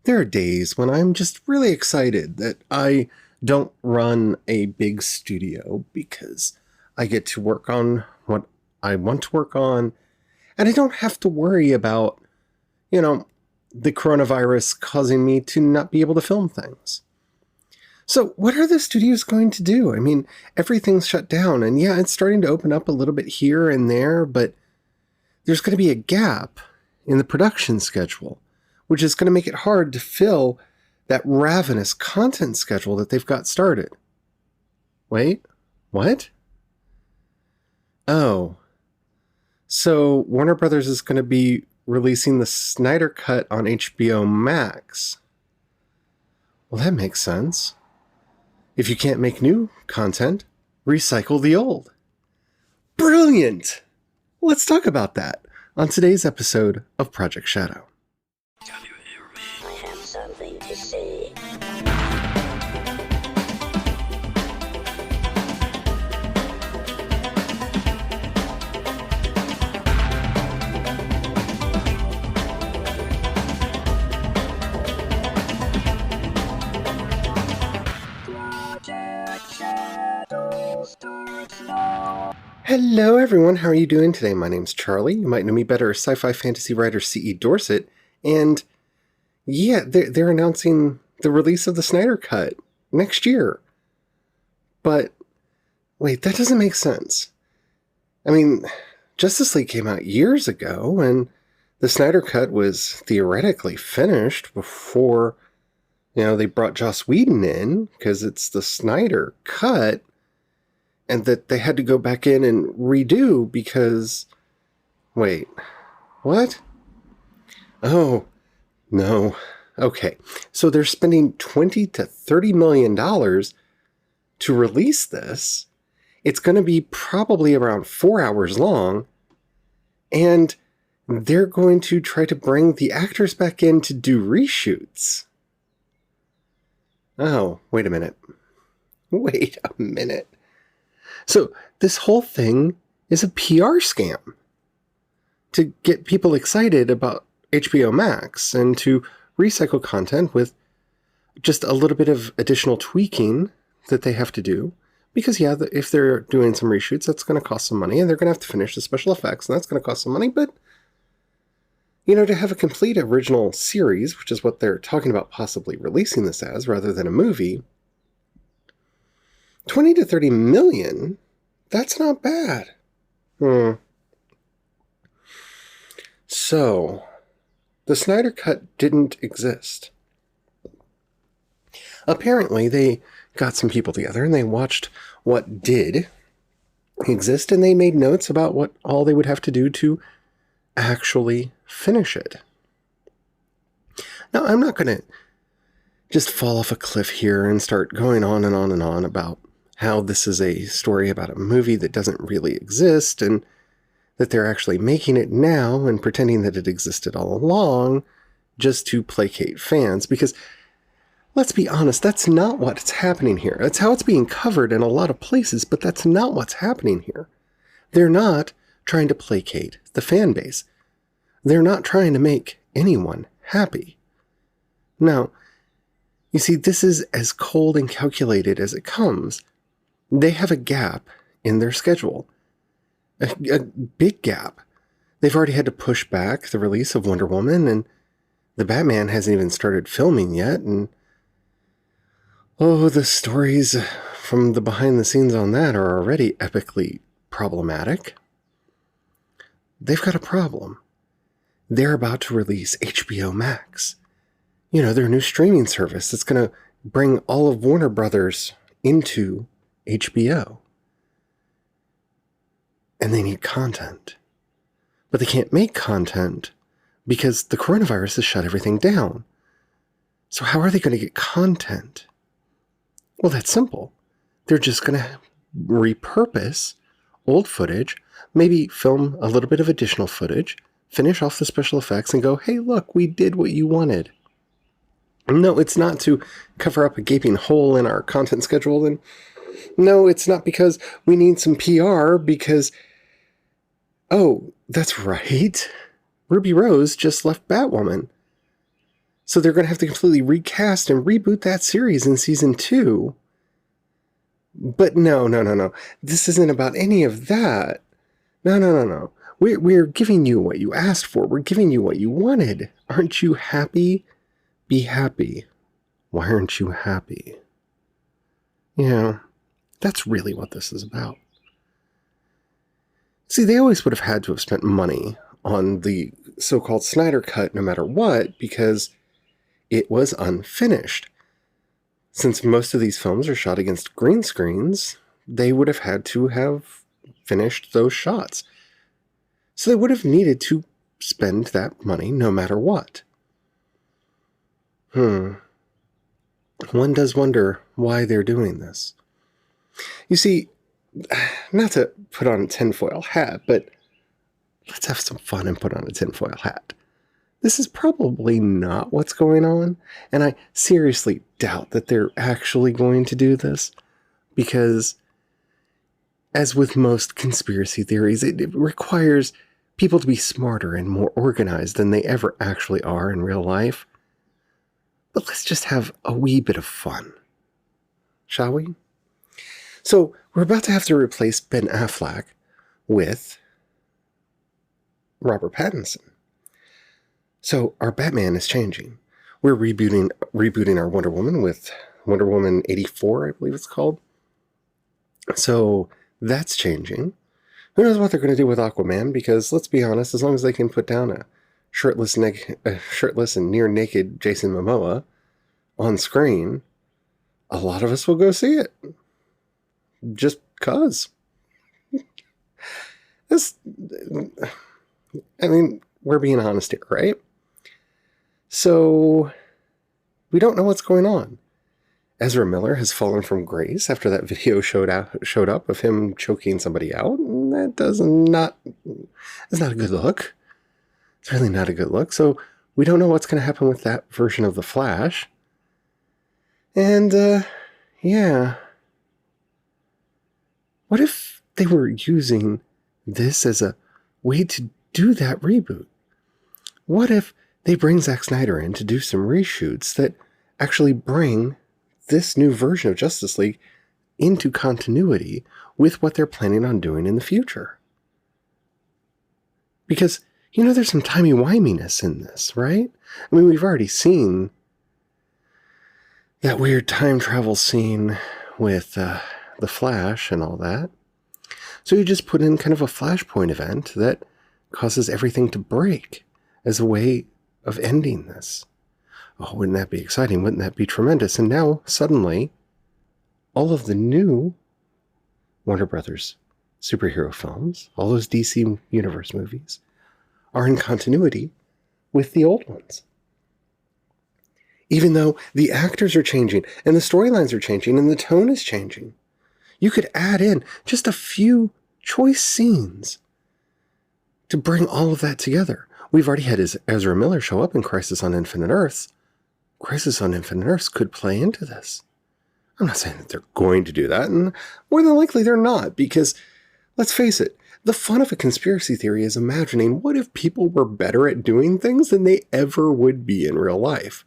There are days when I'm just really excited that I don't run a big studio because I get to work on what I want to work on, and I don't have to worry about, you know, the coronavirus causing me to not be able to film things. So what are the studios going to do? I mean, everything's shut down, and yeah, it's starting to open up a little bit here and there, but there's going to be a gap in the production schedule, which is going to make it hard to fill that ravenous content schedule that they've got started. Wait, what? Oh, so Warner Brothers is going to be releasing the Snyder Cut on HBO Max. Well, that makes sense. If you can't make new content, recycle the old. Brilliant! Let's talk about that on today's episode of Project Shadow. I have something to say. Project Shadow starts now. Hello everyone, how are you doing today? My name's Charlie. You might know me better as sci-fi fantasy writer C.E. Dorset. And yeah, they're announcing the release of the Snyder Cut next year. But wait, that doesn't make sense. I mean, Justice League came out years ago, and the Snyder Cut was theoretically finished before, they brought Joss Whedon in, because it's the Snyder Cut, and that they had to go back in and redo because... Wait, what? Oh, no. Okay, so they're spending $20 to $30 million to release this. It's going to be probably around 4 hours long, and they're going to try to bring the actors back in to do reshoots. Oh, wait a minute. Wait a minute. So this whole thing is a PR scam to get people excited about HBO Max and to recycle content with just a little bit of additional tweaking that they have to do. Because, yeah, if they're doing some reshoots, that's going to cost some money, and they're going to have to finish the special effects, and that's going to cost some money. But, to have a complete original series, which is what they're talking about possibly releasing this as, rather than a movie, 20 to 30 million, that's not bad. So, the Snyder Cut didn't exist. Apparently, they got some people together and they watched what did exist, and they made notes about what all they would have to do to actually finish it. Now, I'm not going to just fall off a cliff here and start going on and on and on about how this is a story about a movie that doesn't really exist, and that they're actually making it now and pretending that it existed all along just to placate fans, because let's be honest, that's not what's happening here. That's how it's being covered in a lot of places, but that's not what's happening here. They're not trying to placate the fan base. They're not trying to make anyone happy. Now, you see, this is as cold and calculated as it comes. They have a gap in their schedule. A big gap. They've already had to push back the release of Wonder Woman, and the Batman hasn't even started filming yet, and the stories from the behind the scenes on that are already epically problematic. They've got a problem. They're about to release HBO Max. Their new streaming service that's going to bring all of Warner Brothers into HBO. And they need content. But they can't make content because the coronavirus has shut everything down. So how are they going to get content? Well, that's simple. They're just going to repurpose old footage, maybe film a little bit of additional footage, finish off the special effects, and go, hey, look, we did what you wanted. No, it's not to cover up a gaping hole in our content schedule. And no, it's not because we need some PR, because, oh, that's right. Ruby Rose just left Batwoman. So they're going to have to completely recast and reboot that series in season 2. But no. This isn't about any of that. No. We're giving you what you asked for. We're giving you what you wanted. Aren't you happy? Be happy. Why aren't you happy? Yeah, that's really what this is about. See, they always would have had to have spent money on the so-called Snyder Cut no matter what, because it was unfinished. Since most of these films are shot against green screens, they would have had to have finished those shots. So they would have needed to spend that money no matter what. One does wonder why they're doing this. You see, not to put on a tinfoil hat, but let's have some fun and put on a tinfoil hat. This is probably not what's going on, and I seriously doubt that they're actually going to do this, because as with most conspiracy theories, it requires people to be smarter and more organized than they ever actually are in real life. But let's just have a wee bit of fun, shall we? So we're about to have to replace Ben Affleck with Robert Pattinson. So our Batman is changing. We're rebooting our Wonder Woman with Wonder Woman 84, I believe it's called. So that's changing. Who knows what they're going to do with Aquaman, because let's be honest, as long as they can put down a shirtless and near naked Jason Momoa on screen, a lot of us will go see it. Just cause. We're being honest here, right? So, we don't know what's going on. Ezra Miller has fallen from grace after that video showed up of him choking somebody out. It's not a good look. It's really not a good look. So we don't know what's going to happen with that version of The Flash. And, yeah. What if they were using this as a way to do that reboot? What if they bring Zack Snyder in to do some reshoots that actually bring this new version of Justice League into continuity with what they're planning on doing in the future? Because, there's some timey-wiminess in this, right? We've already seen that weird time travel scene with the Flash and all that. So you just put in kind of a Flashpoint event that causes everything to break as a way of ending this. Oh, wouldn't that be exciting? Wouldn't that be tremendous? And now, suddenly, all of the new Warner Brothers superhero films, all those DC Universe movies, are in continuity with the old ones. Even though the actors are changing, and the storylines are changing, and the tone is changing, you could add in just a few choice scenes to bring all of that together. We've already had Ezra Miller show up in Crisis on Infinite Earths. Crisis on Infinite Earths could play into this. I'm not saying that they're going to do that, and more than likely they're not, because, let's face it, the fun of a conspiracy theory is imagining what if people were better at doing things than they ever would be in real life.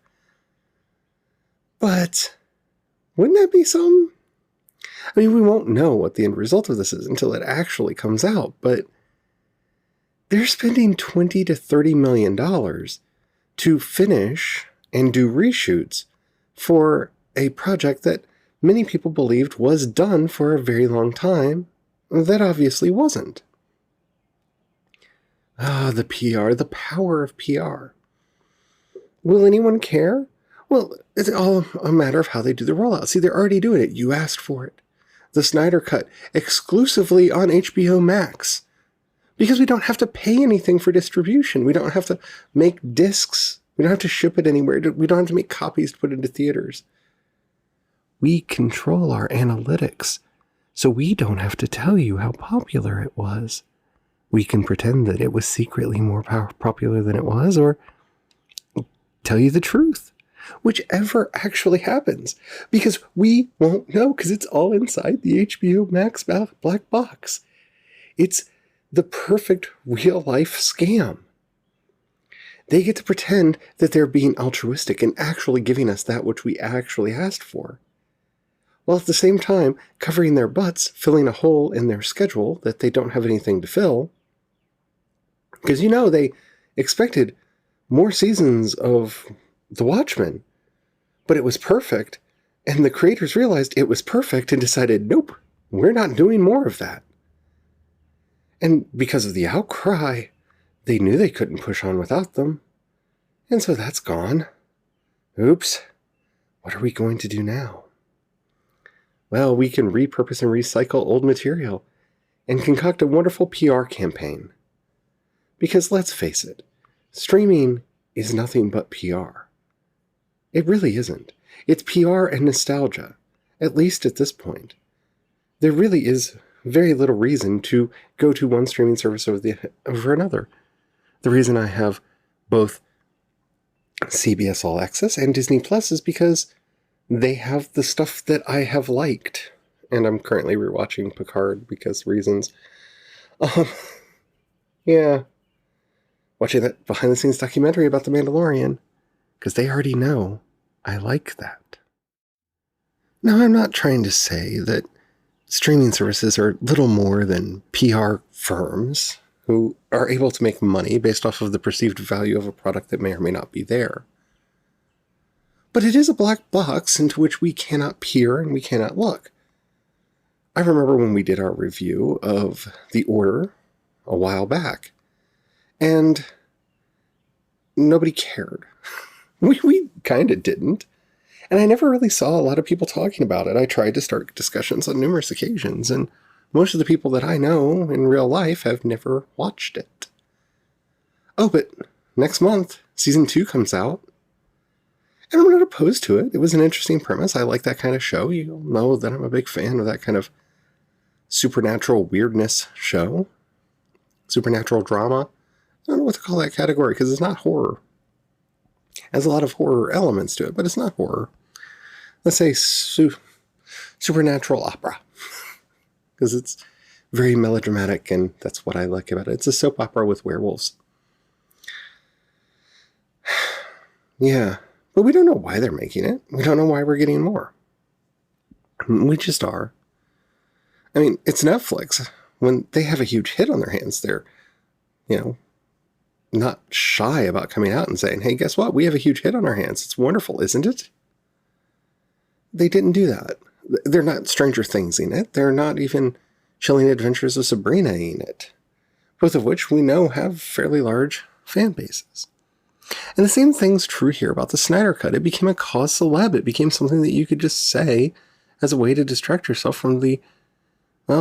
But wouldn't that be something? We won't know what the end result of this is until it actually comes out, but they're spending $20 to $30 million to finish and do reshoots for a project that many people believed was done for a very long time. That obviously wasn't. The PR, the power of PR. Will anyone care? Well, it's all a matter of how they do the rollout. See, they're already doing it. You asked for it. The Snyder Cut, exclusively on HBO Max. Because we don't have to pay anything for distribution. We don't have to make discs. We don't have to ship it anywhere. We don't have to make copies to put into theaters. We control our analytics, so we don't have to tell you how popular it was. We can pretend that it was secretly more popular than it was, or tell you the truth. Whichever actually happens. Because we won't know, because it's all inside the HBO Max black box. It's the perfect real-life scam. They get to pretend that they're being altruistic and actually giving us that which we actually asked for, while at the same time covering their butts, filling a hole in their schedule that they don't have anything to fill. Because they expected more seasons of The Watchmen, but it was perfect, and the creators realized it was perfect and decided, nope, we're not doing more of that. And because of the outcry, they knew they couldn't push on without them. And so that's gone. Oops. What are we going to do now? Well, we can repurpose and recycle old material and concoct a wonderful PR campaign. Because let's face it, streaming is nothing but PR. It really isn't. It's PR and nostalgia, at least at this point. There really is very little reason to go to one streaming service over another. The reason I have both CBS All Access and Disney Plus is because they have the stuff that I have liked. And I'm currently rewatching Picard because reasons. Yeah. Watching that behind-the-scenes documentary about The Mandalorian, because they already know I like that. Now, I'm not trying to say that streaming services are little more than PR firms who are able to make money based off of the perceived value of a product that may or may not be there. But it is a black box into which we cannot peer and we cannot look. I remember when we did our review of The Order a while back, and nobody cared. We kind of didn't. And I never really saw a lot of people talking about it. I tried to start discussions on numerous occasions, and most of the people that I know in real life have never watched it. Oh, but next month, season 2 comes out. And I'm not opposed to it. It was an interesting premise. I like that kind of show. You'll know that I'm a big fan of that kind of supernatural weirdness show. Supernatural drama. I don't know what to call that category because it's not horror. It has a lot of horror elements to it, but it's not horror. Let's say supernatural opera. Because it's very melodramatic, and that's what I like about it. It's a soap opera with werewolves. Yeah. But we don't know why they're making it. We don't know why we're getting more. We just are. I mean, it's Netflix. When they have a huge hit on their hands, they're, not shy about coming out and saying, hey, guess what? We have a huge hit on our hands. It's wonderful, isn't it? They didn't do that. They're not Stranger Things-ing it. They're not even Chilling Adventures of Sabrina-ing it. Both of which we know have fairly large fan bases. And the same thing's true here about the Snyder Cut. It became a cause célèbre. It became something that you could just say as a way to distract yourself from the,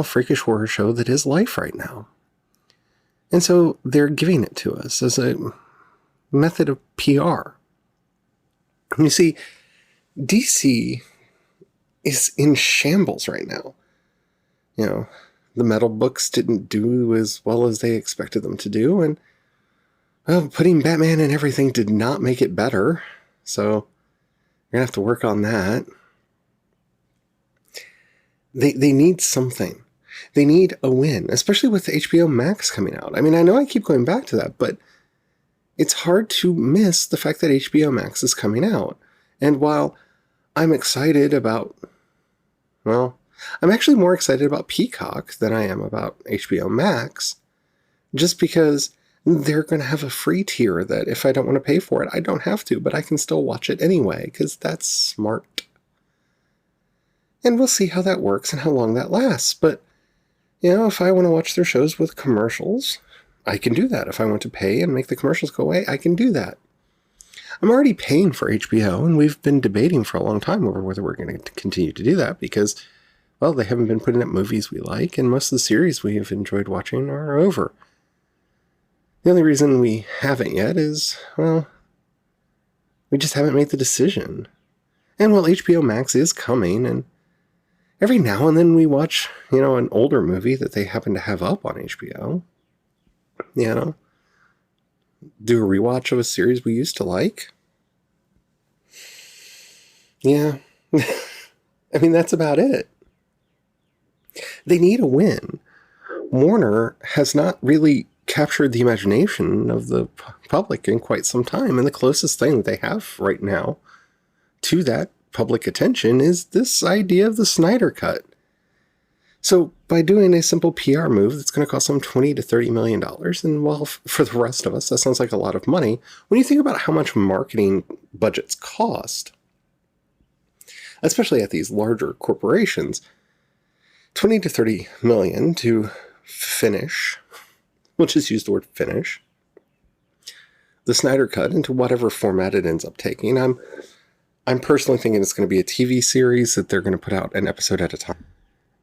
freakish horror show that is life right now. And so they're giving it to us as a method of PR. You see, DC is in shambles right now. The metal books didn't do as well as they expected them to do, and putting Batman in everything did not make it better, so you're going to have to work on that. They need something. They need a win, especially with HBO Max coming out. I mean, I know I keep going back to that, but it's hard to miss the fact that HBO Max is coming out. And while I'm excited about, I'm actually more excited about Peacock than I am about HBO Max, just because they're going to have a free tier that if I don't want to pay for it, I don't have to, but I can still watch it anyway, because that's smart. And we'll see how that works and how long that lasts. But, if I want to watch their shows with commercials, I can do that. If I want to pay and make the commercials go away, I can do that. I'm already paying for HBO, and we've been debating for a long time over whether we're going to continue to do that because, they haven't been putting up movies we like, and most of the series we have enjoyed watching are over. The only reason we haven't yet is, we just haven't made the decision. And HBO Max is coming, and every now and then we watch, an older movie that they happen to have up on HBO. Do a rewatch of a series we used to like. Yeah. I mean, that's about it. They need a win. Warner has not really captured the imagination of the public in quite some time. And the closest thing that they have right now to that public attention is this idea of the Snyder Cut. So by doing a simple PR move that's going to cost them $20 to $30 million, and well, for the rest of us, that sounds like a lot of money. When you think about how much marketing budgets cost, especially at these larger corporations, 20 to 30 million to finish, we'll just use the word finish, the Snyder Cut into whatever format it ends up taking. I'm personally thinking it's going to be a TV series that they're going to put out an episode at a time.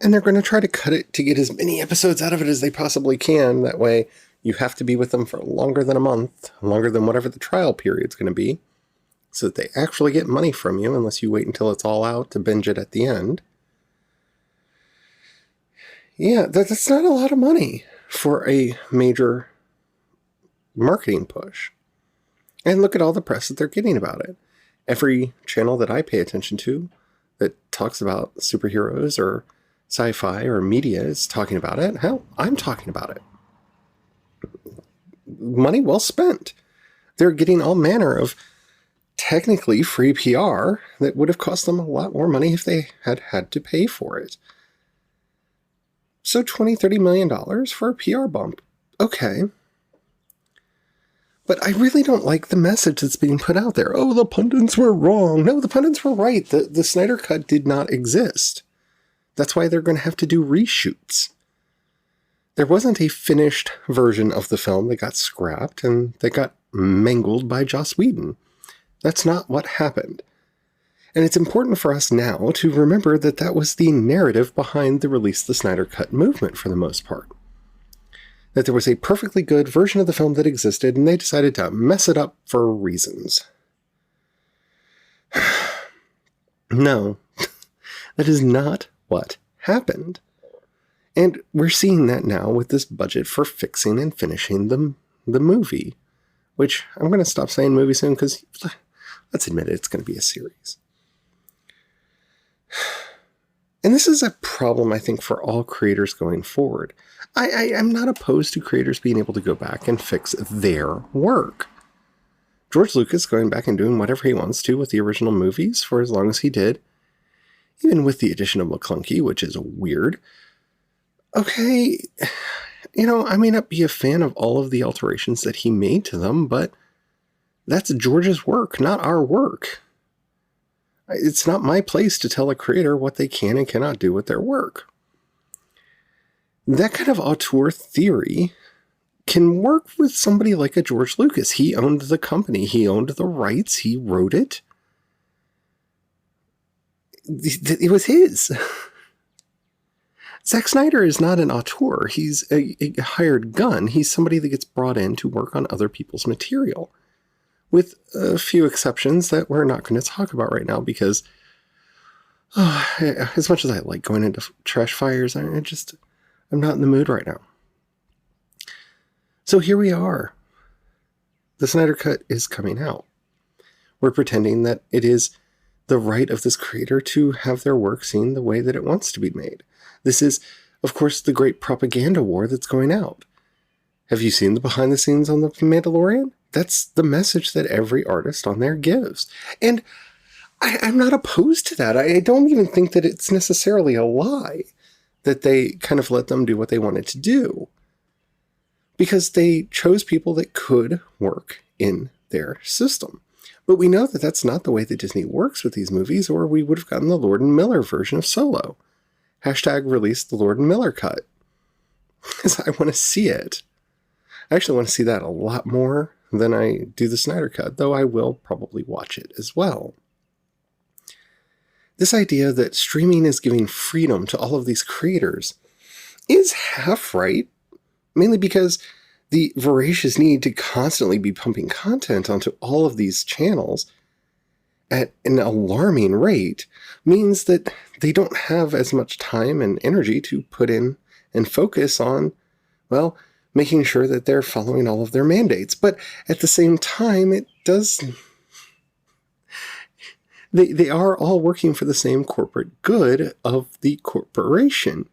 And they're going to try to cut it to get as many episodes out of it as they possibly can. That way you have to be with them for longer than a month, longer than whatever the trial period's going to be, so that they actually get money from you, unless you wait until it's all out to binge it at the end. Yeah, that's not a lot of money for a major marketing push. And look at all the press that they're getting about it. Every channel that I pay attention to that talks about superheroes or sci-fi or media is talking about it. Hell, I'm talking about it. Money well spent. They're getting all manner of technically free PR that would have cost them a lot more money if they had had to pay for it. So $20, $30 million for a PR bump. Okay. But I really don't like the message that's being put out there. Oh, the pundits were wrong. No, the pundits were right. The Snyder Cut did not exist. That's why they're going to have to do reshoots. There wasn't a finished version of the film that got scrapped and that got mangled by Joss Whedon. That's not what happened. And it's important for us now to remember that that was the narrative behind the Release the Snyder Cut movement for the most part. That there was a perfectly good version of the film that existed, and they decided to mess it up for reasons. No, that is not what happened. And we're seeing that now with this budget for fixing and finishing the movie, which I'm going to stop saying movie soon because let's admit it, it's going to be a series. And this is a problem, I think, for all creators going forward. I'm not opposed to creators being able to go back and fix their work. George Lucas going back and doing whatever he wants to with the original movies for as long as he did, even with the addition of McClunky, which is weird. Okay, I may not be a fan of all of the alterations that he made to them, but that's George's work, not our work. It's not my place to tell a creator what they can and cannot do with their work. That kind of auteur theory can work with somebody like a George Lucas. He owned the company. He owned the rights. He wrote it. It was his. Zack Snyder is not an auteur. He's a hired gun. He's somebody that gets brought in to work on other people's material. With a few exceptions that we're not going to talk about right now because as much as I like going into trash fires, I'm not in the mood right now. So here we are. The Snyder Cut is coming out. We're pretending that it is the right of this creator to have their work seen the way that it wants to be made. This is, of course, the great propaganda war that's going out. Have you seen the behind the scenes on The Mandalorian? That's the message that every artist on there gives. And I'm not opposed to that. I don't even think that it's necessarily a lie that they kind of let them do what they wanted to do. Because they chose people that could work in their system. But we know that that's not the way that Disney works with these movies, or we would have gotten the Lord and Miller version of Solo. # release the Lord and Miller cut. Because I want to see it. I actually want to see that a lot more than I do the Snyder Cut, though I will probably watch it as well. This idea that streaming is giving freedom to all of these creators is half right, mainly because the voracious need to constantly be pumping content onto all of these channels at an alarming rate means that they don't have as much time and energy to put in and focus on, well, making sure that they're following all of their mandates. But at the same time, it does... They are all working for the same corporate good of the corporation.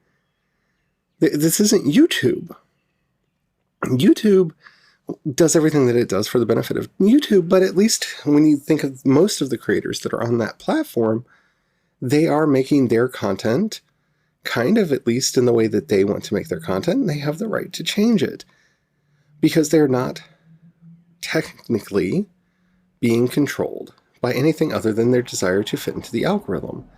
This isn't YouTube. YouTube does everything that it does for the benefit of YouTube, but at least when you think of most of the creators that are on that platform, they are making their content kind of at least in the way that they want to make their content, and they have the right to change it because they're not technically being controlled by anything other than their desire to fit into the algorithm,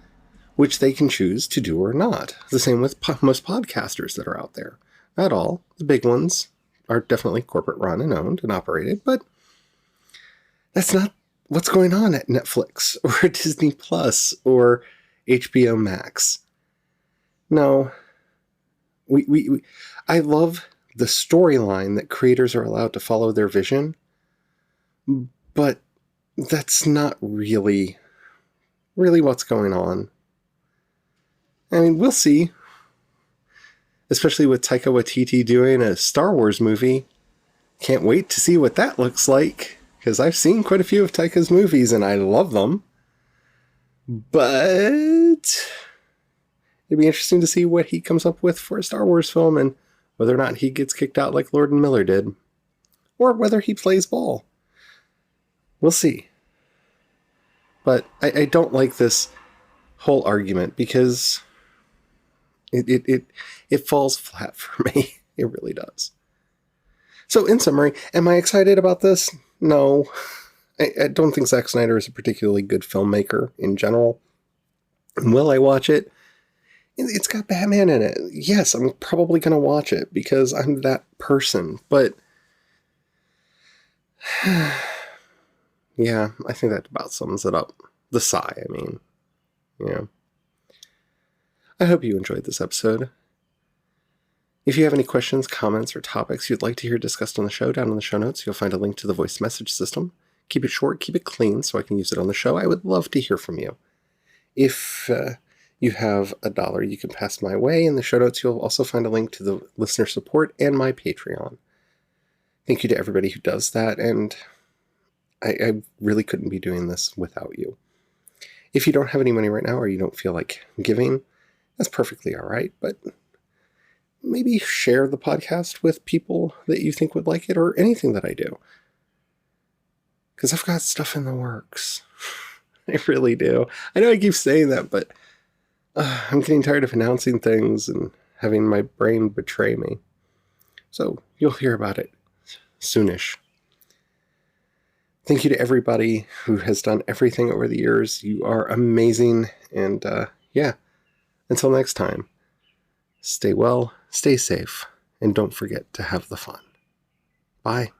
which they can choose to do or not. The same with most podcasters that are out there. Not all. The big ones are definitely corporate run and owned and operated, but that's not what's going on at Netflix or Disney Plus or HBO Max. No, I love the storyline that creators are allowed to follow their vision, but that's not really what's going on. I mean, we'll see. Especially with Taika Waititi doing a Star Wars movie. Can't wait to see what that looks like, because I've seen quite a few of Taika's movies and I love them. But it'd be interesting to see what he comes up with for a Star Wars film and whether or not he gets kicked out like Lord and Miller did. Or whether he plays ball. We'll see. But I don't like this whole argument because it falls flat for me. It really does. So in summary, am I excited about this? No. I don't think Zack Snyder is a particularly good filmmaker in general. Will I watch it? It's got Batman in it. Yes, I'm probably going to watch it because I'm that person. But yeah, I think that about sums it up. The sigh, I mean. Yeah. I hope you enjoyed this episode. If you have any questions, comments, or topics you'd like to hear discussed on the show, down in the show notes, you'll find a link to the voice message system. Keep it short, keep it clean, so I can use it on the show. I would love to hear from you. If you have $1 you can pass my way, in the show notes you'll also find a link to the listener support and my Patreon. Thank you to everybody who does that, and I really couldn't be doing this without you. If you don't have any money right now or you don't feel like giving, that's perfectly all right, but maybe share the podcast with people that you think would like it or anything that I do. Because I've got stuff in the works. I really do. I know I keep saying that, but I'm getting tired of announcing things and having my brain betray me. So you'll hear about it soonish. Thank you to everybody who has done everything over the years. You are amazing. And yeah, until next time, stay well, stay safe, and don't forget to have the fun. Bye.